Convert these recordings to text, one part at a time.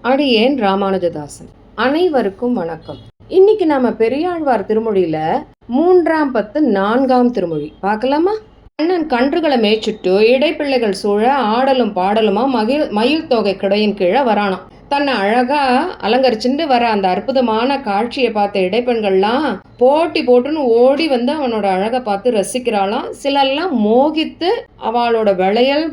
அடியேன் ராமானுஜதாசன். அனைவருக்கும் வணக்கம். இன்னைக்கு நாம பெரியாழ்வார் திருமொழியில 3ஆம் பத்து 4ஆம் திருமொழி பார்க்கலாமா? கண்ணன் கன்றுகளை மேய்ச்சிட்டு இடைப்பிள்ளைகள் சூழ ஆடலும் பாடலுமா மயில் தொகை கிடையின் கீழே வரானாம். தன்னை அழகா அலங்கரிச்சுட்டு வர அந்த அற்புதமான காட்சியை பார்த்த இடைப்பெண்கள்லாம் போட்டி போட்டுன்னு ஓடி வந்து அவனோட அழகை பார்த்து ரசிக்கிறாளாம். சிலெல்லாம் மோகித்து அவளோட விளையல்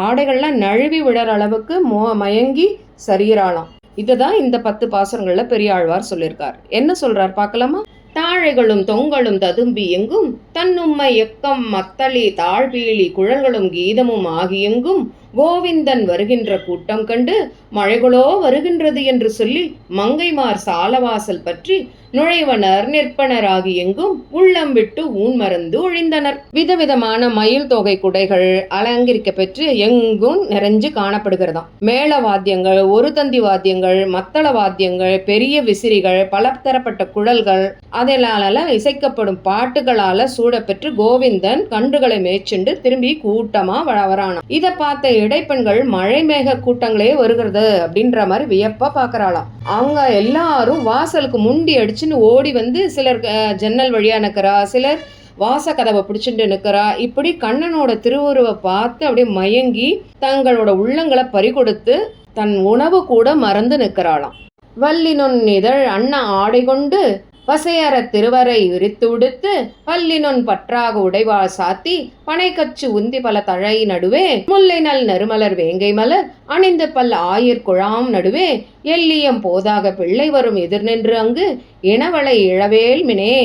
ஆடைகள்லாம் நழுவி விடுற அளவுக்கு மயங்கி சரிகிறாளாம். இதுதான் இந்த 10 பாசுரங்கள்ல பெரியாழ்வார் சொல்லியிருக்கார். என்ன சொல்றார் பார்க்கலாமா? தாழைகளும் தொங்கலும் ததும்பி எங்கும் தன்னும்மை எக்கம் மத்தளி தாழ்பீழி குழல்களும் கீதமும் ஆகியெங்கும் கோவிந்தன் வருகின்ற கூட்டம் கண்டு மழைகளோ வருகின்றது என்று சொல்லி மங்கைமார் சாலவாசல் பற்றி நுழைவனர் நிற்பனராகி எங்கும் உள்ளம் விட்டு ஊன் மறந்து ஒழிந்தனர். விதவிதமான மயில் தொகை குடைகள் அலங்கரிக்க பெற்று எங்கும் நிறைஞ்சு காணப்படுகிறதாம். மேள வாத்தியங்கள், ஒரு தந்தி வாத்தியங்கள், மத்தள வாத்தியங்கள், பெரிய விசிறிகள், பலதரப்பட்ட குழல்கள் அதனால இசைக்கப்படும் பாட்டுகளால சூழப்பெற்று கோவிந்தன் கன்றுகளை மேய்ச்சுண்டு திரும்பி கூட்டமா வரானாம். இதை பார்த்த இடைப்பெண்கள் மழை மேக கூட்டங்களே வருகிறது அப்படின்ற மாதிரி வியப்பா பாக்குறாளாம். அவங்க எல்லாரும் வாசலுக்கு முண்டி அடிச்சுன்னு ஓடி வந்து சிலர் ஜன்னல் வழியா நிற்கிறா, சிலர் வாச கதவை பிடிச்சிட்டு நிற்கிறா. இப்படி கண்ணனோட திருவுருவை பார்த்து அப்படியே மயங்கி தங்களோட உள்ளங்களை பறிகொடுத்து தன் உணவு கூட மறந்து நிற்கிறாளாம். வல்லினொன் இதழ் அண்ணா ஆடை கொண்டு வசையற திருவரை விரித்து உடுத்து பல்லினொன் பற்றாக உடைவாள் சாத்தி பனைக்கச்சு உந்தி பல தழை நடுவே முல்லை நல் நறுமலர் வேங்கை மலர் அணிந்து பல் ஆயிர் குழாம் நடுவே எல்லியம் போதாக பிள்ளை வரும் எதிர் நின்று அங்கு இனவளை இழவேல் மினே.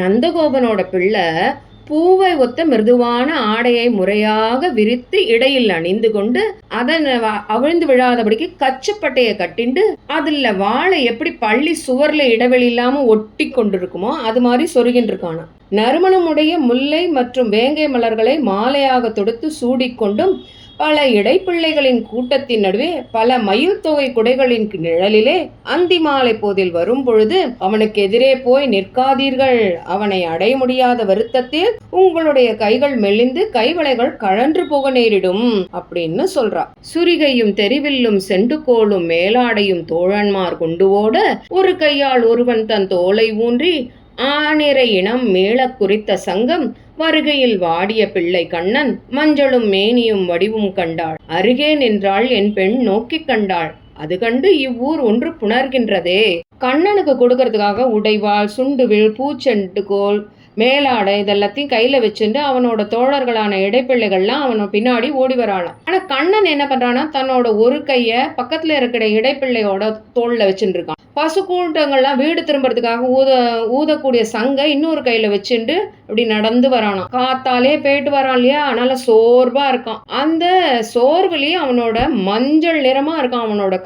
நந்தகோபனோட பிள்ளை பூவை ஒத்த மிருதுவான ஆடையை முறையாக விரித்து இடையில் அணிந்து கொண்டு அதன் அவிழ்ந்து விழாதபடிக்கு கச்சுப்பட்டையை கட்டிண்டு அதுல வாழை எப்படி பள்ளி சுவர்ல இடைவெளி இல்லாம ஒட்டி கொண்டிருக்குமோ அது மாதிரி சொருகின்னு இருக்கானா. நறுமணமுடைய முல்லை மற்றும் வேங்கை மலர்களை மாலையாக தொடுத்து சூடிக்கொண்டும் பல இடைப்பிள்ளைகளின் கூட்டத்தின் நடுவே பல மயில் தொகை குடைகளின் நிழலிலே அந்தி மாலை போதில் வரும் பொழுது அவனுக்கு எதிரே போய் நிற்காதீர்கள், அவனை அடைய முடியாத வருத்தத்தில் உங்களுடைய கைகள் மெலிந்து கைவளைகள் கழன்று போக நேரிடும் அப்படின்னு சொல்றா. சுரிகையும் தெரிவில்லும் செண்டுகோளும் மேலாடையும் தோழன்மார் கொண்டு ஓட ஒரு கையால் ஒருவன் தன் தோலை ஊன்றி ஆனிரை இனம் மேள குறித்த சங்கம் வருகையில் வாடிய பிள்ளை கண்ணன் மஞ்சளும் மேனியும் வடிவும் கண்டாள். அருகே நின்றாள் என் பெண் நோக்கி கண்டாள். அது கண்டு இவ்வூர் ஒன்று புணர்கின்றதே. கண்ணனுக்கு கொடுக்கறதுக்காக உடைவாள், சுண்டுவில், பூச்செண்டுகோல், மேலாடை இதெல்லாத்தையும் கையில வச்சுட்டு அவனோட தோழர்களான இடைப்பிள்ளைகள்லாம் அவனோட பின்னாடி ஓடி வராளாம். ஆனா கண்ணன் என்ன பண்றான்னா தன்னோட ஒரு கைய பக்கத்துல இருக்கிற இடைப்பிள்ளையோட தோல்ல வச்சுட்டு இருக்கான். பசு கூட்டங்கள்லாம் வீடு திரும்புறதுக்காக ஊதக்கூடிய சங்கை இன்னொரு கையில வச்சுட்டு அப்படி நடந்து வரானாம். காத்தாலே போயிட்டு வரான் இல்லையா, அதனால சோர்வா இருக்கான். அந்த சோர்வுலயே அவனோட மஞ்சள் நிறமா இருக்கான் அவனோட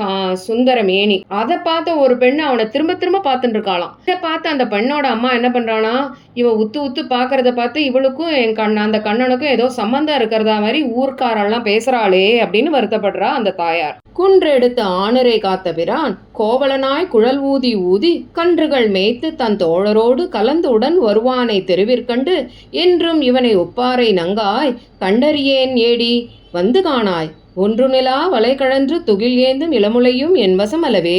சுந்தர மேனி. அதை பார்த்த ஒரு பெண்ணு அவனை திரும்ப திரும்ப பார்த்துட்டு இருக்காளாம். இதை பார்த்து அந்த பெண்ணோட அம்மா என்ன பண்றானா, இவ உத்து பாக்குறத பார்த்து இவளுக்கும் அந்த கண்ணனுக்கும் ஏதோ சம்பந்தம் இருக்கிறதா மாதிரி ஊர்க்காரெல்லாம் பேசுறாளே அப்படின்னு வருத்தப்படுறா அந்த தாயார். குன்றெடுத்து ஆணரை காத்த பிரான் கோவலனாய் குழல் ஊதி ஊதி கன்றுகள் மேய்த்து தன் தோழரோடு கலந்துடன் வருவானை தெருவிற்கண்டு என்றும் இவனை ஒப்பாரை நங்காய் கண்டறியேன் ஏடி வந்து காணாய் ஒன்று நிலா வலை கழன்று துகில் ஏந்தும் இளமுலையும் என் வசம் அல்லவே.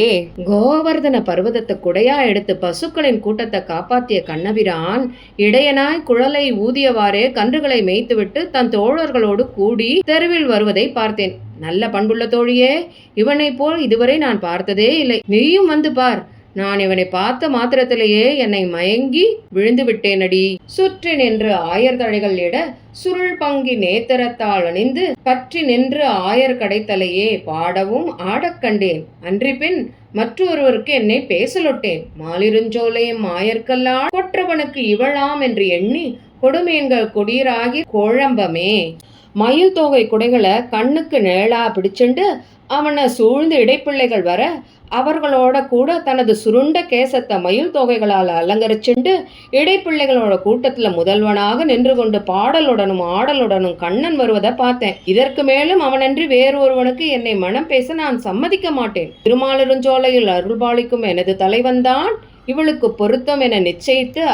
கோவர்தன பர்வதத்தை குடையா எடுத்து பசுக்களின் கூட்டத்தை காப்பாற்றிய கண்ணபிரான் இடையனாய் குழலை ஊதியவாறே கன்றுகளை மேய்த்துவிட்டு தன் தோழர்களோடு கூடி தெருவில் வருவதை பார்த்தேன். நல்ல பண்புள்ள தோழியே, இவனை போல் இதுவரை நான் பார்த்ததே இல்லை. நீயும் வந்து பார். நான் இவனை பார்த்த மாத்திரத்திலேயே என்னை மயங்கி விழுந்து விட்டேனடி. சுற்றி நின்று ஆயர் தழைகள் இட சுருள் பங்கி நேத்திரத்தால் அணிந்து பற்றி நின்று ஆயர் கடைத்தலையே பாடவும் ஆடக்கண்டேன். அன்றிப்பின் மற்றொருவருக்கு என்னை பேசலொட்டேன். மாலிருஞ்சோலையும் ஆயர்கல்லால் கொற்றவனுக்கு இவளாம் என்று எண்ணி கொடுமேன்கள் கொடியராகி கோழம்பமே. மயில் தொகை குடைகளை கண்ணுக்கு நேளா பிடிச்சுண்டு அவனை சூழ்ந்து இடைப்பிள்ளைகள் வர அவர்களோட கூட தனது சுருண்ட கேசத்தை மயில் தொகைகளால் அலங்கரிச்சுண்டு இடைப்பிள்ளைகளோட கூட்டத்துல முதல்வனாக நின்று கொண்டு பாடலுடனும் ஆடலுடனும் கண்ணன் வருவதை பார்த்தேன். இதற்கு மேலும் அவனன்றி வேறு ஒருவனுக்கு என்னை மனம் பேச நான் சம்மதிக்க மாட்டேன். திருமாலிருஞ்சோலையில் அருள்பாலிக்கும் எனது தலைவன்தான் இவளுக்கு பொருத்தம் என நிச்சயித்து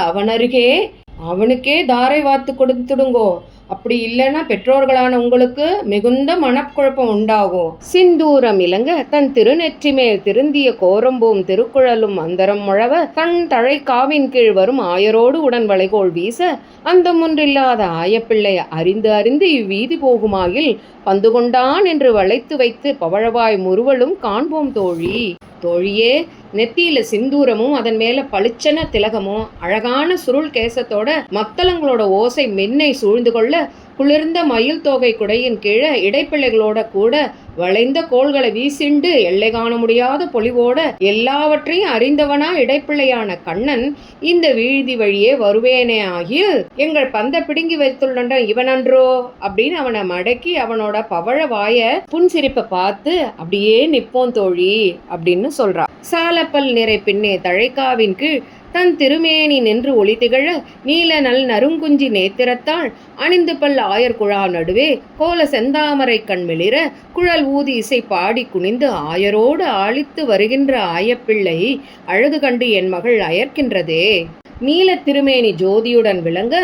அவனுக்கே தாரை வாத்து கொடுத்துடுங்கோ. அப்படி இல்லைன்னா பெற்றோர்களான உங்களுக்கு மிகுந்த மனக்குழப்பம் உண்டாகும். சிந்தூரம் இலங்க தன் திருநெற்றி மேல் திருந்திய கோரம்பூம் திருக்குழலும் அந்தரம் முழவ தன் தழை காவின் கீழ் வரும் ஆயரோடு உடன் வளைகோள் வீச அந்த முன்றில்லாத ஆயப்பிள்ளை அறிந்து அறிந்து இவ்வீதி போகுமாயில் பந்து கொண்டான் என்று வளைத்து வைத்து பவழவாய் முறுவலும் காண்போம் தோழி. தோழியே, நெத்தியில சிந்தூரமும் அதன் மேல பளிச்சன திலகமும் அழகான சுருள் கேசத்தோட மத்தளங்களோட ஓசை மென்னை சூழ்ந்து கொள்ள குளிர்ந்த மயில் தோகை குடையின் கீழே இடைப்பிள்ளைகளோட கூட வளைந்த கோள்களை வீசிண்டு எல்லை காண முடியாத பொலிவோட எல்லாவற்றையும் அறிந்தவனா இடைப்பிள்ளையான கண்ணன் இந்த வீழ்தி வழியே வருவேனே ஆகிய எங்கள் பந்த பிடுங்கி வைத்துள்ள இவனன்றோ அப்படின்னு அவனை மடக்கி அவனோட பவழ வாய புன்சிரிப்பை பார்த்து அப்படியே நிப்போம் தோழி அப்படின்னு சொல்றா. சாலப்பல் நிறை பின்னே தழைக்காவின் கீழ் தன் திருமேனி நின்று ஒளி திகழ நீல நல் நறுங்குஞ்சி நேத்திரத்தாள் அணிந்து பல் ஆயர் குழா நடுவே கோல செந்தாமரை கண்மிளிர குழல் ஊதி இசை பாடி குனிந்து ஆயரோடு ஆளித்து வருகின்ற ஆயப்பிள்ளை அழகு கண்டு என் மகள் அயர்க்கின்றதே. நீல திருமேனி ஜோதியுடன் விளங்க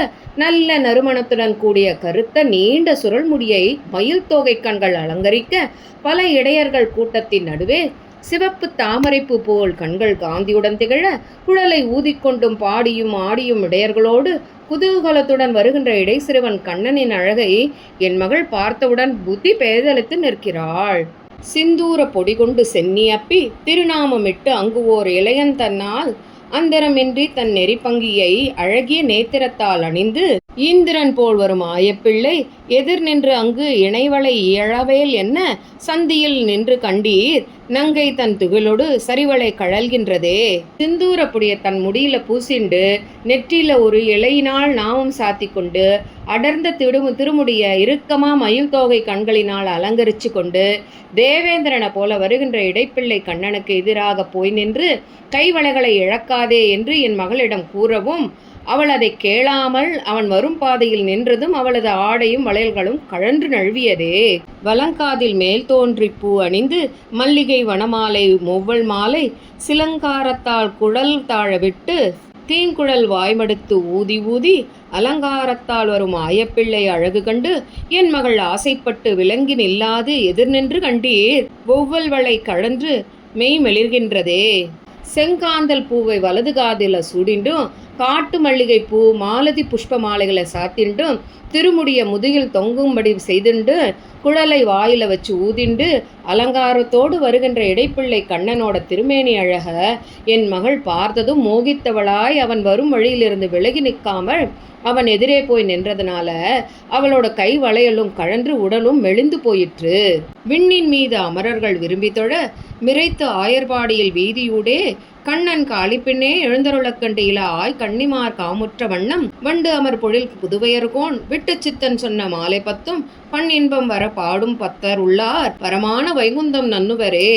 நல்ல நறுமணத்துடன் கூடிய கருத்த நீண்ட சுருள் முடியை மயில் தோகை கண்கள் அலங்கரிக்க பல இடையர்கள் கூட்டத்தின் நடுவே சிவப்பு தாமரைப்பூ போல் கண்கள் காந்தியுடன் திகழ குழலை ஊதிக்கொண்டும் பாடியும் ஆடியும் இடையர்களோடு குதூகலத்துடன் வருகின்ற இடைசிறுவன் கண்ணனின் அழகை என் மகள் பார்த்தவுடன் புத்தி பேதலித்து நிற்கிறாள். சிந்தூர பொடி கொண்டு சென்னி அப்பி திருநாமமிட்டு அங்கு ஓர் இளையன் தன்னால் அந்தரமின்றி தன் நெறிப்பங்கியை அழகிய நேத்திரத்தால் அணிந்து ஈந்திரன் போல் வரும் ஆயப்பிள்ளை எதிர் நின்று அங்கு இணைவளை இயழவேல் என்ன சந்தியில் நின்று கண்டீர் நங்கை தன் துகளோடு சரிவளை கழல்கின்றதே. சிந்தூரப்புடைய தன் முடியில பூசிண்டு நெற்றியில ஒரு இலையினால் நாமம் சாத்தி கொண்டு அடர்ந்த திருமுடிய இறுக்கமா மயில் தோகை கண்களினால் அலங்கரிச்சு கொண்டு தேவேந்திரனை போல வருகின்ற இடைப்பிள்ளை கண்ணனுக்கு எதிராக போய் நின்று கைவளைகளை இழக்காதே என்று என் மகளிடம் கூறவும் அவள் அதை கேளாமல் அவன் வரும் பாதையில் நின்றதும் அவளது ஆடையும் வளையல்களும் கழன்று நழுவியதே. வலங்காதில் மேல் தோன்றி பூ அணிந்து மல்லிகை வனமாலை மொவ்வல் மாலை சிலங்காரத்தால் குழல் தாழ விட்டு தீங்குழல் வாய்மடுத்து ஊதி ஊதி அலங்காரத்தால் வரும் ஆயப்பிள்ளை அழகு கண்டு என் மகள் ஆசைப்பட்டு விலங்கி நில்லாது எதிர் நின்று கண்டீர் ஒவ்வொல் வளை கழன்று மெய் மெளிர்கின்றதே. செங்காந்தல் பூவை வலது காதில சூடிண்டும் காட்டு மல்லிகை பூ மாலதி புஷ்ப மாலைகளை சாத்திண்டும் திருமுடிய முதுகில் தொங்கும்படி செய்துண்டு குழலை வாயில வச்சு ஊதிண்டு அலங்காரத்தோடு வருகின்ற இடைப்பிள்ளை கண்ணனோட திருமேனி அழக என் மகள் பார்த்ததும் மோகித்தவளாய் அவன் வரும் வழியிலிருந்து விலகி நிற்காமல் அவன் எதிரே போய் நின்றதுனால அவளோட கை வளையலும் கழன்று உடலும் மெலிந்து போயிற்று. விண்ணின் மீது அமரர்கள் விரும்பி தொழ மிரைத்து ஆயர்பாடியில் வீதியூடே கண்ணன் காளிப்பின்னே எழுந்தருளக்கண்டு இலாய் கண்ணிமார் காமுற்ற வண்ணம் வண்டு அமர் பொழில் புதுவையர்கோன் விட்டு சித்தன் சொன்ன மாலை பத்தும் பண் இன்பம் வர பாடும் பத்தர் உள்ளார் பரமான வைகுந்தம் நன்னுவரே.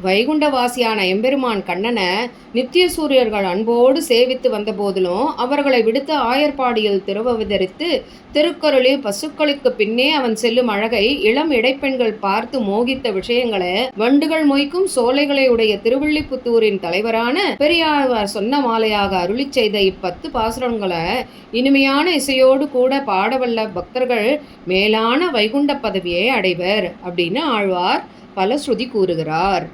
வைகுண்டவாசியான எம்பெருமான் கண்ணனை நித்திய சூரியர்கள் அன்போடு சேவித்து வந்த போதிலும் அவர்களை விடுத்து ஆயர்பாடியில் திருவவதரித்து திருக்கருளில் பசுக்களுக்கு பின்னே அவன் செல்லும் அழகை இளம் இடைப்பெண்கள் பார்த்து மோகித்த விஷயங்களை வண்டுகள் மொய்க்கும் சோலைகளை உடைய திருவில்லிபுத்தூரின் தலைவரான பெரியாழ்வார் சொன்ன மாலையாக அருளி செய்த இப்பத்து பாசுரங்களை இனிமையான இசையோடு கூட பாடவல்ல பக்தர்கள் மேலான வைகுண்ட பதவியை அடைவர் அப்படின்னு ஆழ்வார் பல ஸ்ருதி கூறுகிறார்.